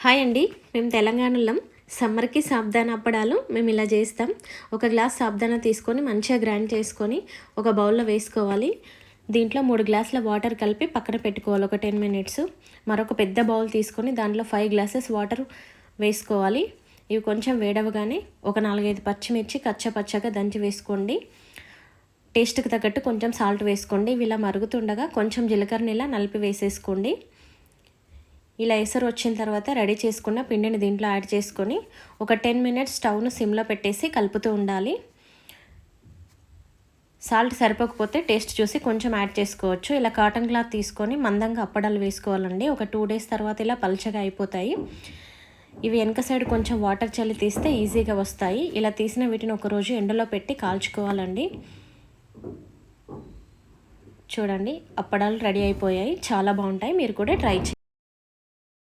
Hi అండి, మేము తెలంగాణలో సమ్మర్కి సాబ్దానా అప్పడాలు మేము ఇలా చేస్తాం. ఒక గ్లాస్ సాబ్దానా తీసుకొని మంచిగా గ్రైండ్ చేసుకొని ఒక బౌల్లో వేసుకోవాలి. దీంట్లో 3 గ్లాసుల వాటర్ కలిపి పక్కన పెట్టుకోవాలి ఒక 10 మినిట్స్. మరొక పెద్ద బౌల్ తీసుకొని దాంట్లో 5 గ్లాసెస్ వాటర్ వేసుకోవాలి. ఇవి కొంచెం వేడవగానే ఒక 4-5 పచ్చిమిర్చి కచ్చపచ్చగా దంచి వేసుకోండి. టేస్ట్కి తగ్గట్టు కొంచెం సాల్ట్ వేసుకోండి. ఇవి ఇలా మరుగుతుండగా కొంచెం జీలకర్రని ఇలా నలిపి వేసేసుకోండి. ఇలా ఎసరు వచ్చిన తర్వాత రెడీ చేసుకున్న పిండిని దీంట్లో యాడ్ చేసుకొని ఒక 10 మినిట్స్ స్టవ్ను సిమ్లో పెట్టేసి కలుపుతూ ఉండాలి. సాల్ట్ సరిపోకపోతే టేస్ట్ చూసి కొంచెం యాడ్ చేసుకోవచ్చు. ఇలా కాటన్ క్లాత్ తీసుకొని మందంగా అప్పడాలు వేసుకోవాలండి. ఒక 2 డేస్ తర్వాత ఇలా పల్చగా అయిపోతాయి. ఇవి వెనక సైడ్ కొంచెం వాటర్ చల్లి తీస్తే ఈజీగా వస్తాయి. ఇలా తీసిన వీటిని ఒకరోజు ఎండలో పెట్టి కాల్చుకోవాలండి. చూడండి, అప్పడాలు రెడీ అయిపోయాయి. చాలా బాగుంటాయి. మీరు కూడా ట్రై చేయండి.